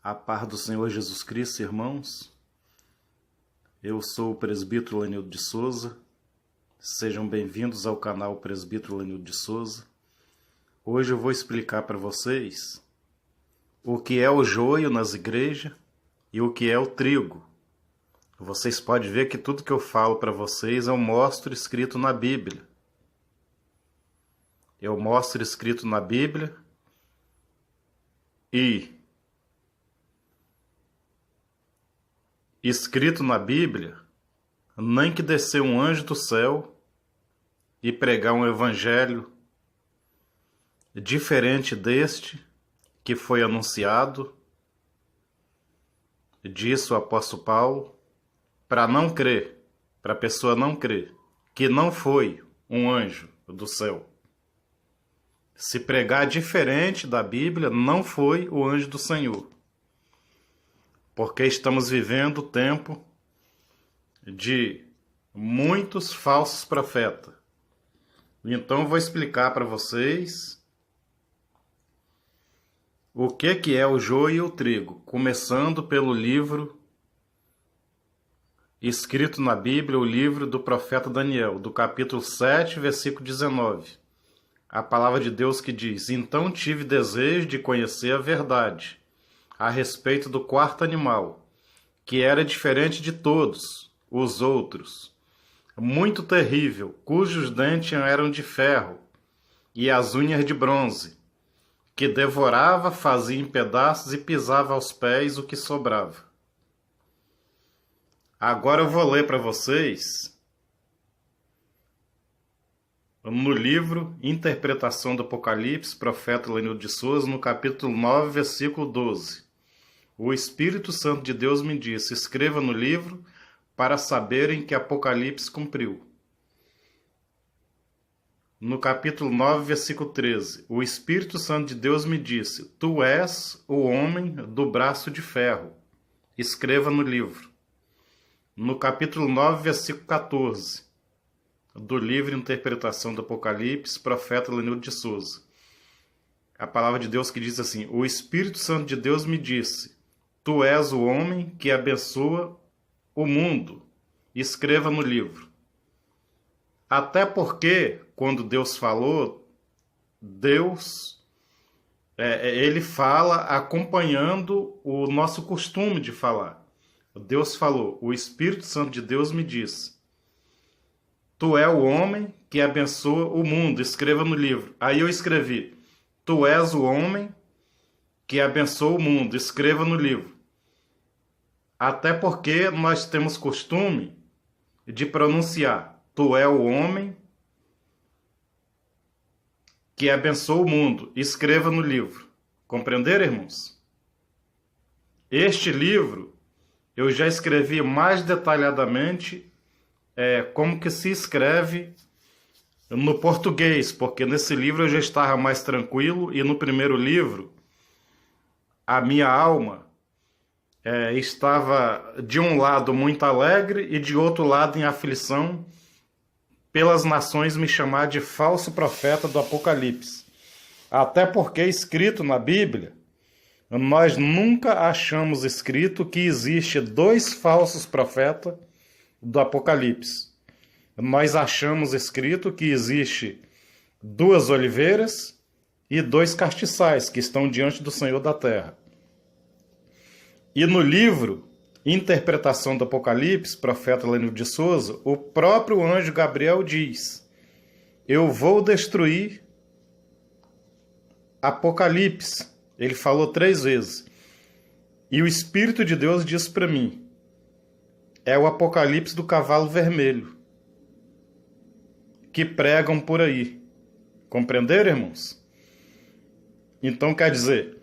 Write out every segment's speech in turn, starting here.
A paz do Senhor Jesus Cristo, irmãos. Eu sou o presbítero Lenildo de Souza. Sejam bem-vindos ao canal Presbítero Lenildo de Souza. Hoje eu vou explicar para vocês o que é o joio nas igrejas e o que é o trigo. Vocês podem ver que tudo que eu falo para vocês eu mostro escrito na Bíblia. Eu mostro escrito na Bíblia e escrito na Bíblia, nem que descer um anjo do céu e pregar um evangelho diferente deste que foi anunciado, disse o apóstolo Paulo, para não crer, para a pessoa não crer, que não foi um anjo do céu. Se pregar diferente da Bíblia, não foi o anjo do Senhor. Porque estamos vivendo o tempo de muitos falsos profetas. Então eu vou explicar para vocês o que é o joio e o trigo, começando pelo livro escrito na Bíblia, o livro do profeta Daniel, do capítulo 7, versículo 19. A palavra de Deus que diz: então tive desejo de conhecer a verdade a respeito do quarto animal, que era diferente de todos os outros, muito terrível, cujos dentes eram de ferro e as unhas de bronze, que devorava, fazia em pedaços e pisava aos pés o que sobrava. Agora eu vou ler para vocês no livro Interpretação do Apocalipse, profeta Lenildo de Souza, no capítulo 9, versículo 12. O Espírito Santo de Deus me disse: escreva no livro para saberem que Apocalipse cumpriu. No capítulo 9, versículo 13. O Espírito Santo de Deus me disse: tu és o homem do braço de ferro. Escreva no livro. No capítulo 9, versículo 14. Do livro Interpretação do Apocalipse, profeta Lenildo de Souza. A palavra de Deus que diz assim: o Espírito Santo de Deus me disse: tu és o homem que abençoa o mundo. Escreva no livro. Até porque, quando Deus falou, ele fala acompanhando o nosso costume de falar. Deus falou: o Espírito Santo de Deus me disse: tu és o homem que abençoa o mundo. Escreva no livro. Aí eu escrevi: tu és o homem que abençoa o mundo. Escreva no livro. Até porque nós temos costume de pronunciar: tu és o homem que abençoa o mundo. Escreva no livro. Compreenderam, irmãos? Este livro eu já escrevi mais detalhadamente como que se escreve no português, porque nesse livro eu já estava mais tranquilo, e no primeiro livro a minha alma estava de um lado muito alegre e de outro lado em aflição, pelas nações me chamar de falso profeta do Apocalipse. Até porque escrito na Bíblia, nós nunca achamos escrito que existe 2 falsos profetas do Apocalipse. Nós achamos escrito que existe 2 oliveiras e 2 castiçais que estão diante do Senhor da terra. E no livro Interpretação do Apocalipse, profeta Lenildo de Souza, o próprio anjo Gabriel diz: eu vou destruir Apocalipse. Ele falou 3 vezes. E o Espírito de Deus disse para mim: é o Apocalipse do cavalo vermelho que pregam por aí. Compreenderam, irmãos? Então quer dizer,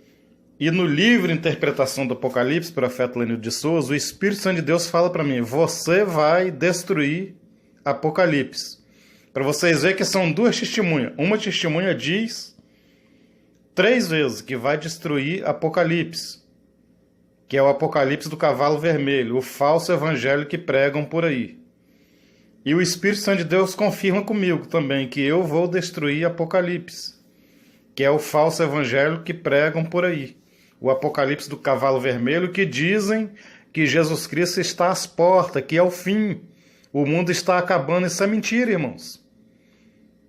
e no livro Interpretação do Apocalipse, profeta Lenildo de Souza, o Espírito Santo de Deus fala para mim: você vai destruir Apocalipse. Para vocês verem que são 2 testemunhas. Uma testemunha diz 3 vezes que vai destruir Apocalipse, que é o Apocalipse do cavalo vermelho, o falso evangelho que pregam por aí. E o Espírito Santo de Deus confirma comigo também que eu vou destruir Apocalipse, que é o falso evangelho que pregam por aí. o Apocalipse do cavalo vermelho, que dizem que Jesus Cristo está às portas, que é o fim. O mundo está acabando. Isso é mentira, irmãos.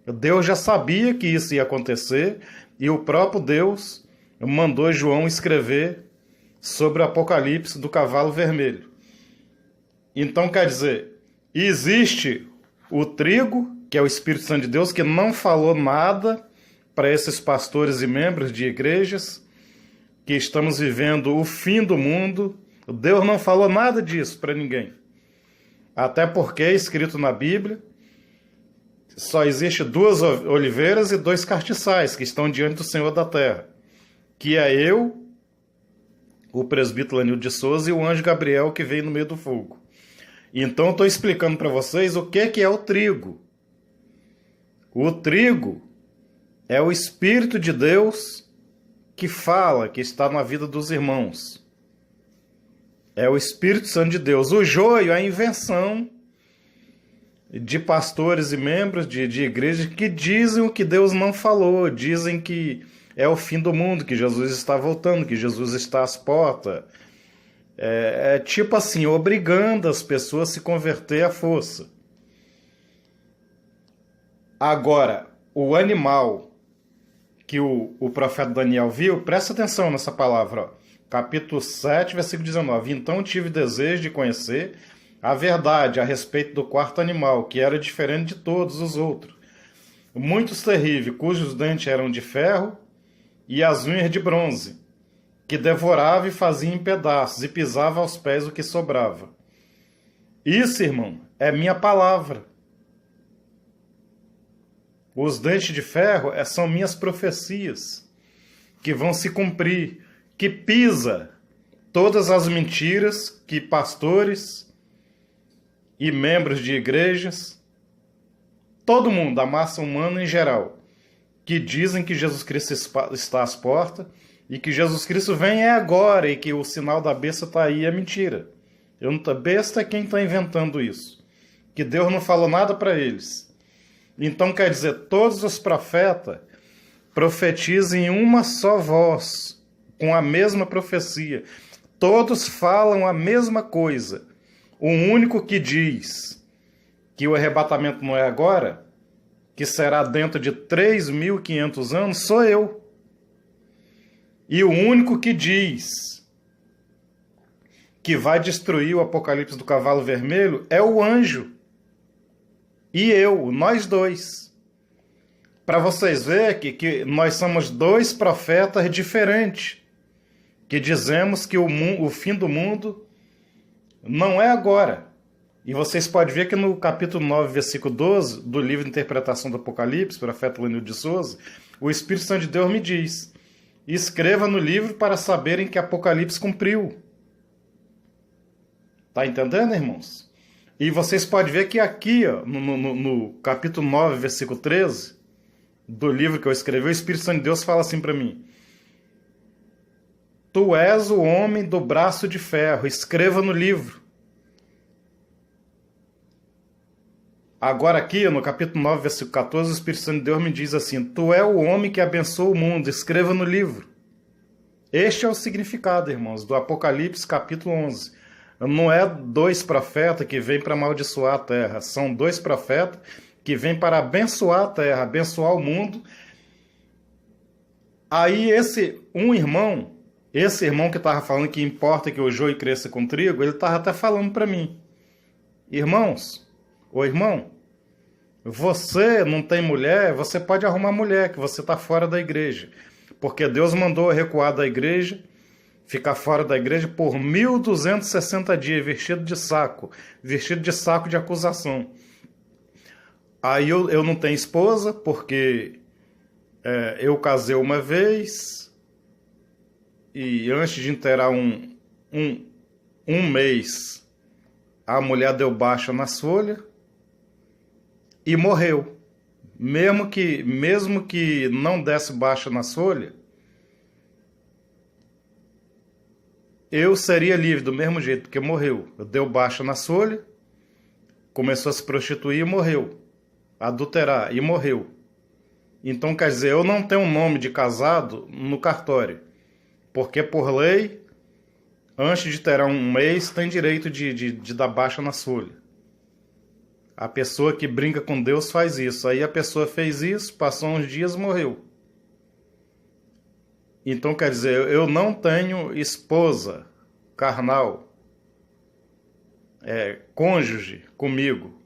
Deus já sabia que isso ia acontecer e o próprio Deus mandou João escrever sobre o Apocalipse do cavalo vermelho. Então, quer dizer, existe o trigo, que é o Espírito Santo de Deus, que não falou nada para esses pastores e membros de igrejas, que estamos vivendo o fim do mundo. Deus não falou nada disso para ninguém. Até porque, escrito na Bíblia, só existe 2 oliveiras e 2 castiçais que estão diante do Senhor da terra, que é eu, o presbítero Lanildo de Souza, e o anjo Gabriel que veio no meio do fogo. Então eu estou explicando para vocês o que é o trigo. O trigo é o Espírito de Deus que fala, que está na vida dos irmãos. É o Espírito Santo de Deus. O joio é a invenção de pastores e membros de igreja que dizem o que Deus não falou, dizem que é o fim do mundo, que Jesus está voltando, que Jesus está às portas. É tipo assim, obrigando as pessoas a se converter à força. Agora, o animal que o profeta Daniel viu, presta atenção nessa palavra, ó. Capítulo 7, versículo 19. Então tive desejo de conhecer a verdade a respeito do 4º animal, que era diferente de todos os outros. Muitos terríveis, cujos dentes eram de ferro e as unhas de bronze, que devorava e fazia em pedaços, e pisava aos pés o que sobrava. Isso, irmão, é minha palavra. Os dentes de ferro são minhas profecias, que vão se cumprir, que pisa todas as mentiras que pastores e membros de igrejas, todo mundo, a massa humana em geral, que dizem que Jesus Cristo está às portas e que Jesus Cristo vem agora e que o sinal da besta está aí, é mentira. Besta é quem está inventando isso. Que Deus não falou nada para eles. Então quer dizer, todos os profetas profetizam em uma só voz, com a mesma profecia. Todos falam a mesma coisa. O único que diz que o arrebatamento não é agora, que será dentro de 3.500 anos, sou eu. E o único que diz que vai destruir o Apocalipse do cavalo vermelho é o anjo. E eu, nós dois. Para vocês verem que nós somos 2 profetas diferentes, que dizemos que o fim do mundo não é agora. E vocês podem ver que no capítulo 9, versículo 12, do livro de interpretação do Apocalipse, profeta Lanildo de Souza, o Espírito Santo de Deus me diz: escreva no livro para saberem que Apocalipse cumpriu. Tá entendendo, irmãos? E vocês podem ver que aqui, ó, no capítulo 9, versículo 13, do livro que eu escrevi, o Espírito Santo de Deus fala assim para mim: tu és o homem do braço de ferro, escreva no livro. Agora aqui, no capítulo 9, versículo 14, o Espírito Santo de Deus me diz assim: tu é o homem que abençoa o mundo, escreva no livro. Este é o significado, irmãos, do Apocalipse capítulo 11. Não é 2 profetas que vêm para amaldiçoar a terra, são 2 profetas que vêm para abençoar a terra, abençoar o mundo. Aí esse irmão que estava falando que importa que o joio cresça com trigo, ele estava até falando para mim: irmãos, ô irmão, você não tem mulher, você pode arrumar mulher, que você está fora da igreja. Porque Deus mandou recuar da igreja, ficar fora da igreja por 1.260 dias, vestido de saco de acusação. Aí eu não tenho esposa, porque eu casei uma vez, e antes de inteirar um mês, a mulher deu baixa nas folhas e morreu. Mesmo que não desse baixa nas folhas, eu seria livre do mesmo jeito, porque morreu. Deu baixa nas folhas, começou a se prostituir e morreu. Adulterar e morreu. Então, quer dizer, eu não tenho um nome de casado no cartório. Porque por lei, antes de ter um mês, tem direito de dar baixa na folha. A pessoa que brinca com Deus faz isso. Aí a pessoa fez isso, passou uns dias, morreu. Então, quer dizer, eu não tenho esposa carnal, cônjuge comigo.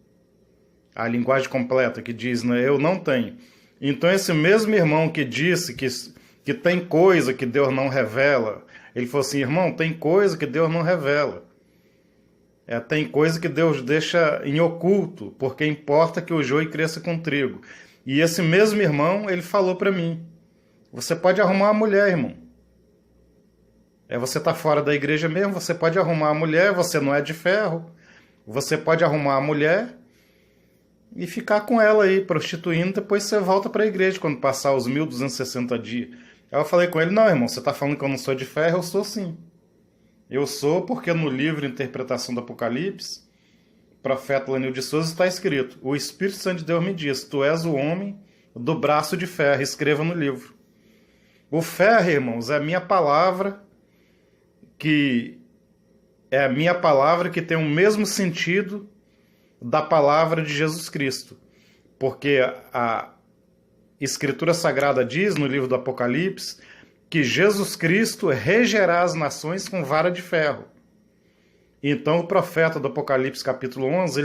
A linguagem completa que diz, né? Eu não tenho. Então, esse mesmo irmão que disse que tem coisa que Deus não revela, ele falou assim, irmão, tem coisa que Deus não revela. Tem coisa que Deus deixa em oculto, porque importa que o joio cresça com trigo. E esse mesmo irmão, ele falou para mim, você pode arrumar uma mulher, irmão. Você tá fora da igreja mesmo, você pode arrumar uma mulher, você não é de ferro. Você pode arrumar uma mulher e ficar com ela aí, prostituindo, depois você volta para a igreja quando passar os 1260 dias. Aí eu falei com ele, não, irmão, você tá falando que eu não sou de ferro? Eu sou sim. Eu sou porque no livro Interpretação do Apocalipse, profeta Lanil de Souza, está escrito, o Espírito Santo de Deus me diz, tu és o homem do braço de ferro, escreva no livro. O ferro, irmãos, é a minha palavra, que tem o mesmo sentido da palavra de Jesus Cristo. Porque a Escritura Sagrada diz no livro do Apocalipse que Jesus Cristo regerá as nações com vara de ferro. Então o profeta do Apocalipse capítulo 11,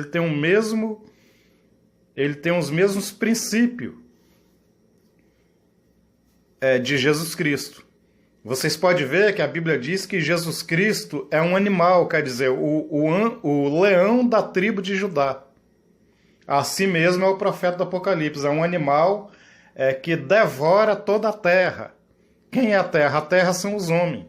ele tem os mesmos princípios de Jesus Cristo. Vocês podem ver que a Bíblia diz que Jesus Cristo é um animal, quer dizer, o leão da tribo de Judá. Assim mesmo é o profeta do Apocalipse, é um animal que devora toda a terra. Quem é a terra? A terra são os homens.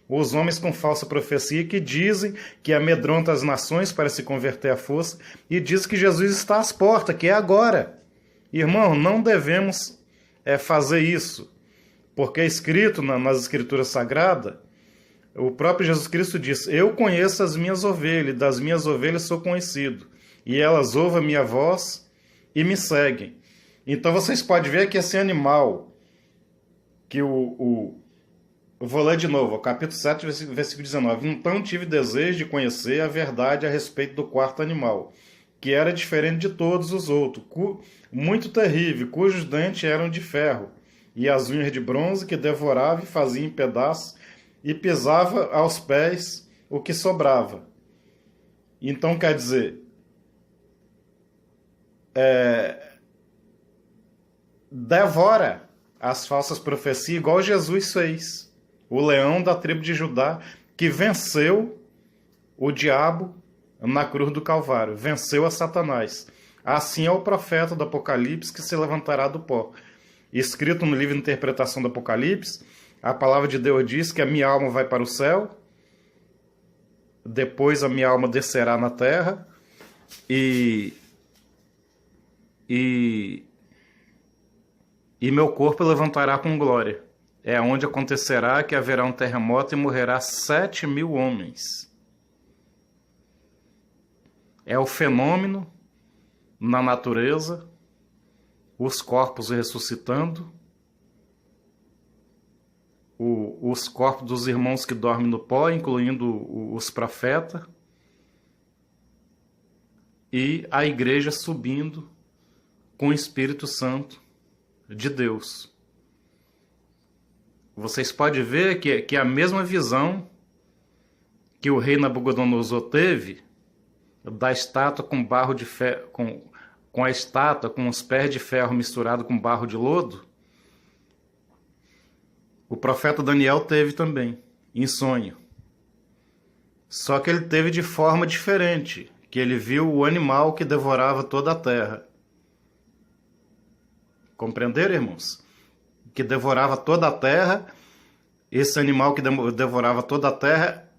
Os homens com falsa profecia que dizem que amedrontam as nações para se converter à força e diz que Jesus está às portas, que é agora. Irmão, não devemos fazer isso. Porque é escrito nas Escrituras Sagradas, o próprio Jesus Cristo diz, eu conheço as minhas ovelhas, das minhas ovelhas sou conhecido, e elas ouvem a minha voz e me seguem. Então vocês podem ver que esse animal, que eu vou ler de novo, o capítulo 7, versículo 19, então tive desejo de conhecer a verdade a respeito do quarto animal, que era diferente de todos os outros, muito terrível, cujos dentes eram de ferro, e as unhas de bronze que devorava e fazia em pedaços e pisava aos pés o que sobrava. Então, quer dizer, devora as falsas profecias igual Jesus fez. O leão da tribo de Judá que venceu o diabo na cruz do Calvário, venceu a Satanás. Assim é o profeta do Apocalipse que se levantará do pó. Escrito no livro de Interpretação do Apocalipse, a palavra de Deus diz que a minha alma vai para o céu, depois a minha alma descerá na terra e meu corpo levantará com glória. É onde acontecerá que haverá um terremoto e morrerá 7.000 homens. É o fenômeno na natureza, os corpos ressuscitando, os corpos dos irmãos que dormem no pó, incluindo os profetas, e a igreja subindo com o Espírito Santo de Deus. Vocês podem ver que a mesma visão que o rei Nabucodonosor teve da estátua com barro de ferro, com a estátua com os pés de ferro misturado com barro de lodo, o profeta Daniel teve também, em sonho. Só que ele teve de forma diferente, que ele viu o animal que devorava toda a terra. Compreenderam, irmãos? Que devorava toda a terra, esse animal que devorava toda a terra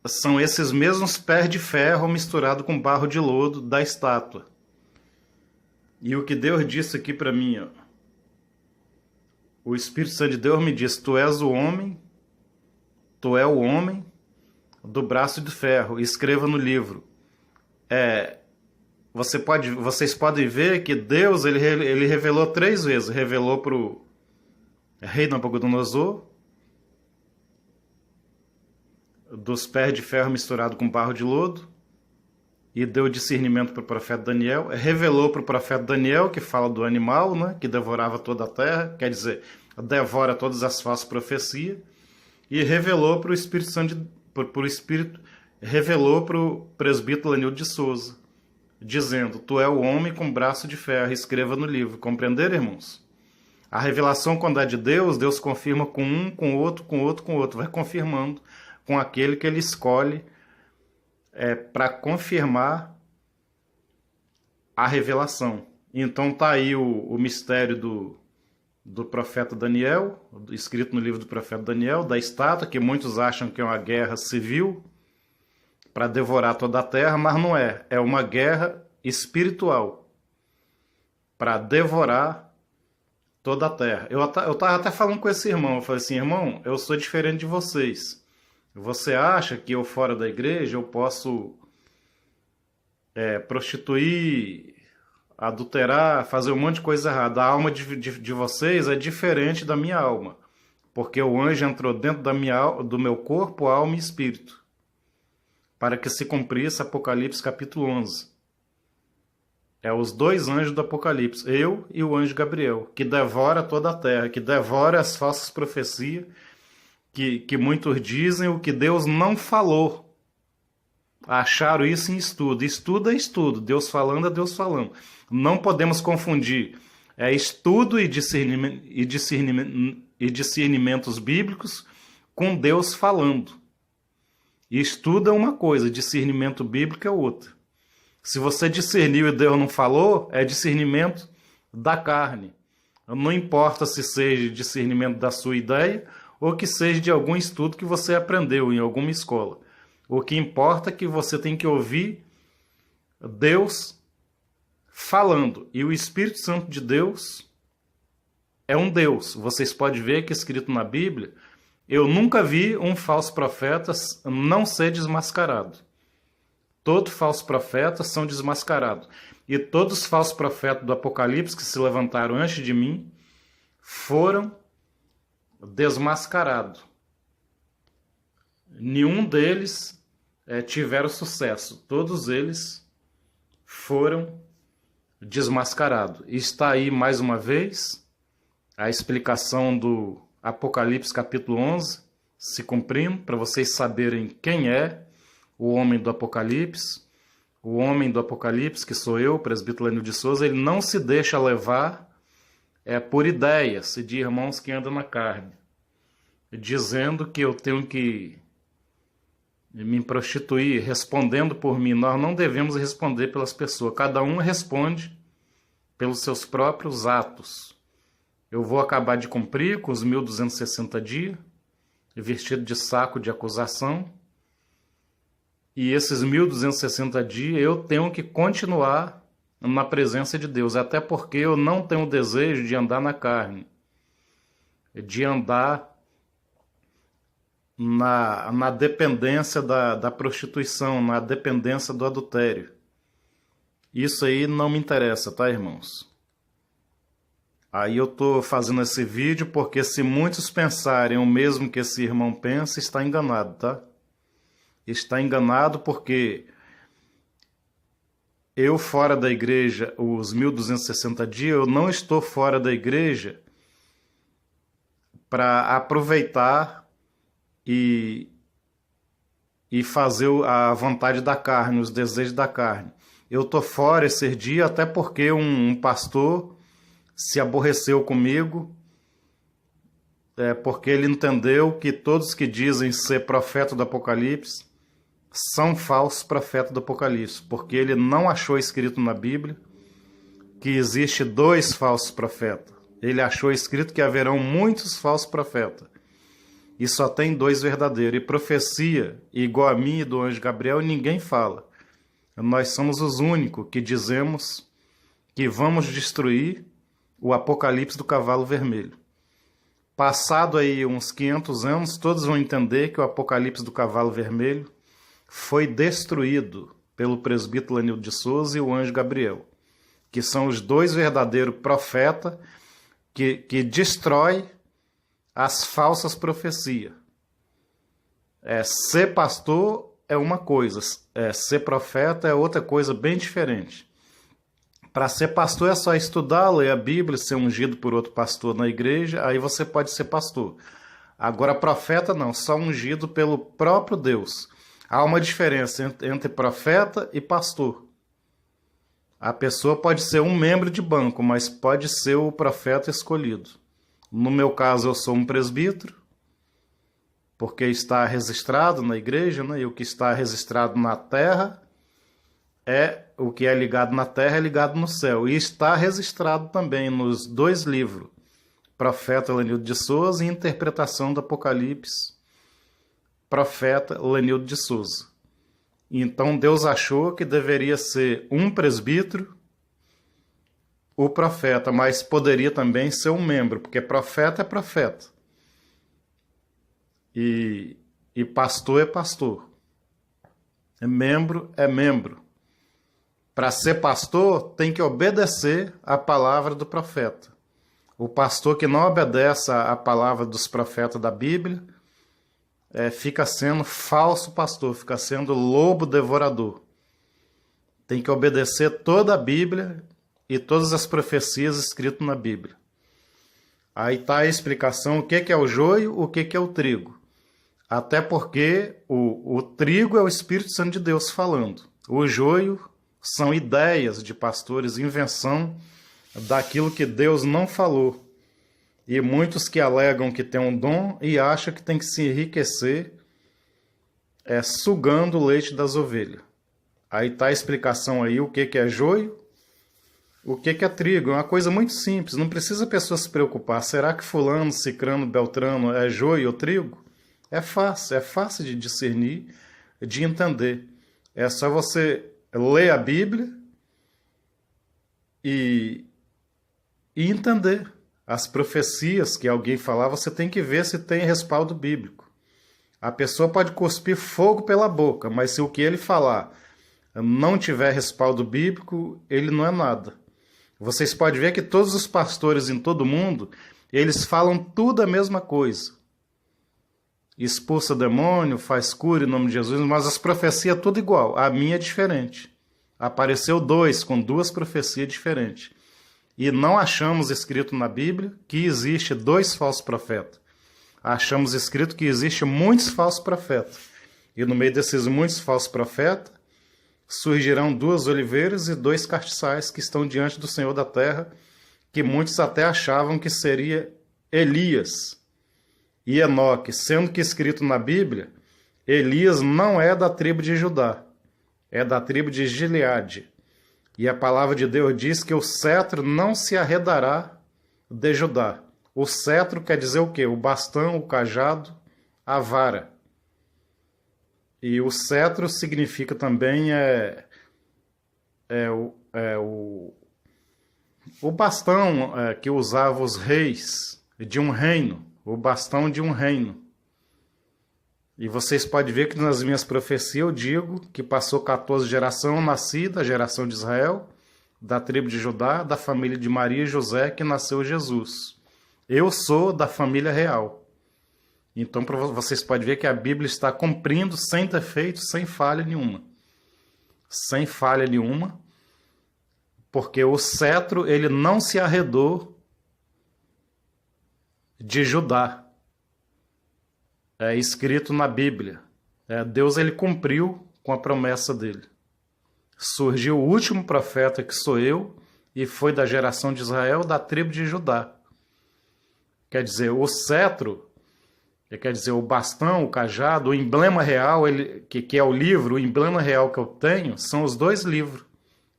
são esses mesmos pés de ferro misturado com barro de lodo da estátua. E o que Deus disse aqui para mim, ó, o Espírito Santo de Deus me diz, tu és o homem do braço de ferro, escreva no livro. Vocês podem ver que Deus ele revelou 3 vezes, revelou rei Nabucodonosor, dos pés de ferro misturado com barro de lodo, e deu discernimento para o profeta Daniel, revelou para o profeta Daniel, que fala do animal, né, que devorava toda a terra, quer dizer, devora todas as falsas profecias, e revelou para o Espírito Santo, revelou para o presbítero Lenildo de Souza, dizendo: tu é o homem com braço de ferro, escreva no livro. Compreenderam, irmãos? A revelação, quando é de Deus, Deus confirma com um, com outro, com outro, com outro, vai confirmando com aquele que ele escolhe para confirmar a revelação. Então tá aí o mistério do profeta Daniel, escrito no livro do profeta Daniel, da estátua, que muitos acham que é uma guerra civil para devorar toda a terra, mas não é. É uma guerra espiritual para devorar toda a terra. Eu estava até falando com esse irmão, eu falei assim: irmão, eu sou diferente de vocês. Você acha que eu fora da igreja eu posso prostituir, adulterar, fazer um monte de coisa errada? A alma de vocês é diferente da minha alma, porque o anjo entrou dentro do meu corpo, alma e espírito, para que se cumprisse Apocalipse capítulo 11. É os dois anjos do Apocalipse, eu e o anjo Gabriel, que devora toda a terra, que devora as falsas profecias, que muitos dizem o que Deus não falou. Acharam isso em estudo. Estudo é estudo. Deus falando é Deus falando. Não podemos confundir estudo e discernimentos bíblicos com Deus falando. Estudo é uma coisa, discernimento bíblico é outra. Se você discerniu e Deus não falou, é discernimento da carne. Não importa se seja discernimento da sua ideia ou que seja de algum estudo que você aprendeu em alguma escola. O que importa é que você tem que ouvir Deus falando. E o Espírito Santo de Deus é um Deus. Vocês podem ver que escrito na Bíblia, eu nunca vi um falso profeta não ser desmascarado. Todos falsos profetas são desmascarados. E todos os falsos profetas do Apocalipse que se levantaram antes de mim foram desmascarados. Nenhum deles tiveram sucesso. Todos eles foram desmascarados. E está aí mais uma vez a explicação do Apocalipse capítulo 11 se cumprindo, para vocês saberem quem é o homem do Apocalipse. O homem do Apocalipse, que sou eu, presbítero Lenildo de Souza, ele não se deixa levar por ideias de irmãos que andam na carne, dizendo que eu tenho que me prostituir, respondendo por mim. Nós não devemos responder pelas pessoas. Cada um responde pelos seus próprios atos. Eu vou acabar de cumprir com os 1260 dias, vestido de saco de acusação. E esses 1260 dias eu tenho que continuar na presença de Deus, até porque eu não tenho desejo de andar na carne, de andar na dependência da prostituição, na dependência do adultério. Isso aí não me interessa, tá, irmãos? Aí eu tô fazendo esse vídeo porque se muitos pensarem o mesmo que esse irmão pensa, está enganado, tá? Está enganado porque eu fora da igreja, os 1260 dias, eu não estou fora da igreja para aproveitar e fazer a vontade da carne, os desejos da carne. Eu estou fora esse dia até porque um pastor se aborreceu comigo, porque ele entendeu que todos que dizem ser profeta do Apocalipse são falsos profetas do Apocalipse, porque ele não achou escrito na Bíblia que existe 2 falsos profetas. Ele achou escrito que haverão muitos falsos profetas e só tem 2 verdadeiros. E profecia igual a mim e do anjo Gabriel ninguém fala. Nós somos os únicos que dizemos que vamos destruir o Apocalipse do cavalo vermelho. Passado aí uns 500 anos, todos vão entender que o Apocalipse do cavalo vermelho foi destruído pelo presbítero Lenildo de Souza e o anjo Gabriel, que são os 2 verdadeiros profetas que destrói as falsas profecias. Ser pastor é uma coisa, ser profeta é outra coisa bem diferente. Para ser pastor é só estudar, ler a Bíblia, ser ungido por outro pastor na igreja, aí você pode ser pastor. Agora, profeta não, só ungido pelo próprio Deus. Há uma diferença entre profeta e pastor. A pessoa pode ser um membro de banco, mas pode ser o profeta escolhido. No meu caso, eu sou um presbítero, porque está registrado na igreja, né? E o que está registrado na terra o que é ligado na terra é ligado no céu. E está registrado também nos 2 livros, Profeta Lenildo de Souza e Interpretação do Apocalipse, Profeta Lenildo de Souza. Então Deus achou que deveria ser um presbítero, o profeta, mas poderia também ser um membro, porque profeta é profeta. E pastor é pastor. Membro é membro. Para ser pastor, tem que obedecer à palavra do profeta. O pastor que não obedece à palavra dos profetas da Bíblia fica sendo falso pastor, fica sendo lobo devorador. Tem que obedecer toda a Bíblia e todas as profecias escritas na Bíblia. Aí está a explicação o que é o joio, o que é o trigo. Até porque o trigo é o Espírito Santo de Deus falando. O joio são ideias de pastores, invenção daquilo que Deus não falou. E muitos que alegam que tem um dom e acham que tem que se enriquecer sugando o leite das ovelhas. Aí está a explicação aí o que é joio, o que é trigo. É uma coisa muito simples, não precisa a pessoa se preocupar. Será que fulano, cicrano, beltrano é joio ou trigo? É fácil de discernir, de entender. É só você ler a Bíblia e entender as profecias que alguém falar. Você tem que ver se tem respaldo bíblico. A pessoa pode cuspir fogo pela boca, mas se o que ele falar não tiver respaldo bíblico, ele não é nada. Vocês podem ver que todos os pastores em todo o mundo, eles falam tudo a mesma coisa. Expulsa demônio, faz cura em nome de Jesus, mas as profecias tudo igual. A minha é diferente. Apareceu 2 com 2 profecias diferentes. E não achamos escrito na Bíblia que existe 2 falsos profetas. Achamos escrito que existe muitos falsos profetas. E no meio desses muitos falsos profetas, surgirão 2 oliveiras e 2 castiçais que estão diante do Senhor da terra, que muitos até achavam que seria Elias e Enoque, sendo que escrito na Bíblia, Elias não é da tribo de Judá, é da tribo de Gileade. E a palavra de Deus diz que o cetro não se arredará de Judá. O cetro quer dizer o quê? O bastão, o cajado, a vara. E o cetro significa também o bastão que usavam os reis de um reino. O bastão de um reino. E vocês podem ver que nas minhas profecias eu digo que passou 14 gerações, nasci da geração de Israel, da tribo de Judá, da família de Maria e José, que nasceu Jesus. Eu sou da família real. Então vocês podem ver que a Bíblia está cumprindo sem defeito, sem falha nenhuma. Sem falha nenhuma, porque o cetro ele não se arredou de Judá. É escrito na Bíblia. Deus ele cumpriu com a promessa dele. Surgiu o último profeta que sou eu e foi da geração de Israel, da tribo de Judá. Quer dizer, o cetro, quer dizer, o bastão, o cajado, o emblema real, que é o livro, o emblema real que eu tenho, são os 2 livros,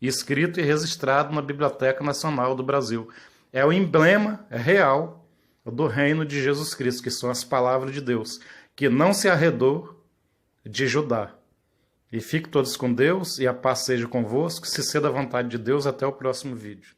escrito e registrado na Biblioteca Nacional do Brasil. É o emblema real do reino de Jesus Cristo, que são as palavras de Deus, que não se arredou de Judá. E fiquem todos com Deus, e a paz seja convosco, se ser da vontade de Deus. Até o próximo vídeo.